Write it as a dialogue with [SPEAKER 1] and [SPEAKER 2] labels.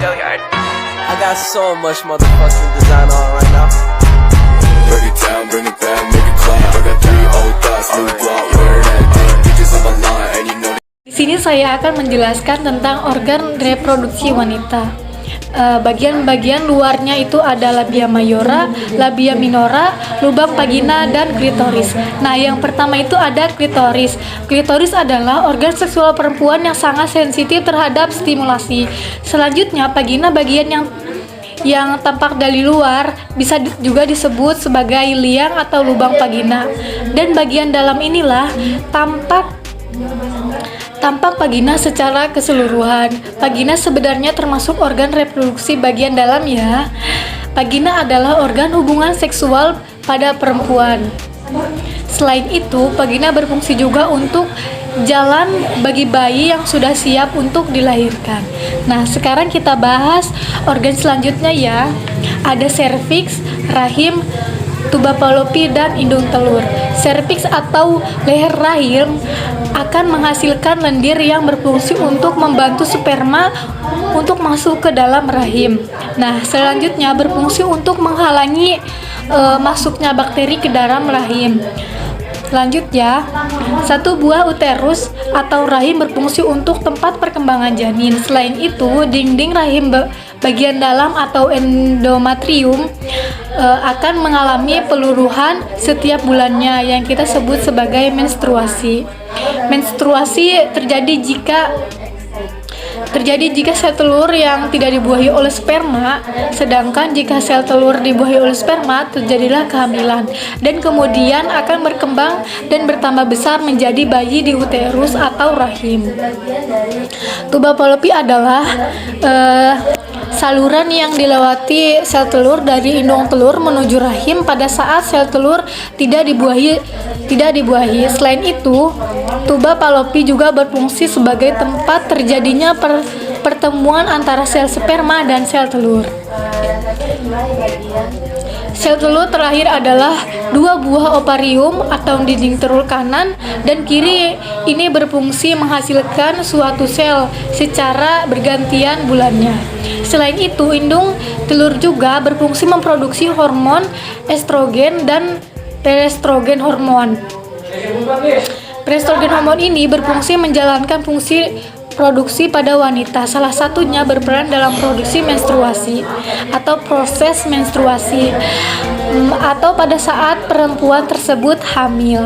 [SPEAKER 1] I got so much motherfucking design on right now.
[SPEAKER 2] Break it down, bring it back, make it clap. I got 3 old thoughts, new block, wear that thing. Bitches on my line, and you know.
[SPEAKER 3] Di sini saya akan menjelaskan tentang organ reproduksi wanita. Bagian-bagian luarnya itu ada labia mayora, labia minora, lubang vagina, dan klitoris. Nah, yang pertama itu ada klitoris. Klitoris adalah organ seksual perempuan yang sangat sensitif terhadap stimulasi. Selanjutnya, vagina bagian yang tampak dari luar bisa juga disebut sebagai liang atau lubang vagina. Dan bagian dalam inilah tampak vagina secara keseluruhan. Vagina sebenarnya termasuk organ reproduksi bagian dalam ya. Vagina adalah organ hubungan seksual pada perempuan. Selain itu, vagina berfungsi juga untuk jalan bagi bayi yang sudah siap untuk dilahirkan. Nah, sekarang kita bahas organ selanjutnya ya. Ada serviks, rahim, tuba Fallopi, dan indung telur. Serviks atau leher rahim akan menghasilkan lendir yang berfungsi untuk membantu sperma untuk masuk ke dalam rahim. Nah, selanjutnya berfungsi untuk menghalangi masuknya bakteri ke dalam rahim. Selanjutnya, satu buah uterus atau rahim berfungsi untuk tempat perkembangan janin. Selain itu, dinding rahim bagian dalam atau endometrium akan mengalami peluruhan setiap bulannya yang kita sebut sebagai menstruasi. Menstruasi terjadi jika sel telur yang tidak dibuahi oleh sperma, sedangkan jika sel telur dibuahi oleh sperma, terjadilah kehamilan dan kemudian akan berkembang dan bertambah besar menjadi bayi di uterus atau rahim. Tuba Fallopi adalah saluran yang dilewati sel telur dari indung telur menuju rahim pada saat sel telur tidak dibuahi. Selain itu, tuba Fallopi juga berfungsi sebagai tempat terjadinya pertemuan antara sel sperma dan sel telur. Sel telur terakhir adalah 2 buah ovarium atau dinding telur kanan dan kiri. Ini berfungsi menghasilkan suatu sel secara bergantian bulannya. Selain itu, indung telur juga berfungsi memproduksi hormon estrogen dan proestrogen hormon. Proestrogen hormon ini berfungsi menjalankan fungsi produksi pada wanita. Salah satunya berperan dalam produksi menstruasi atau proses menstruasi atau pada saat perempuan tersebut hamil.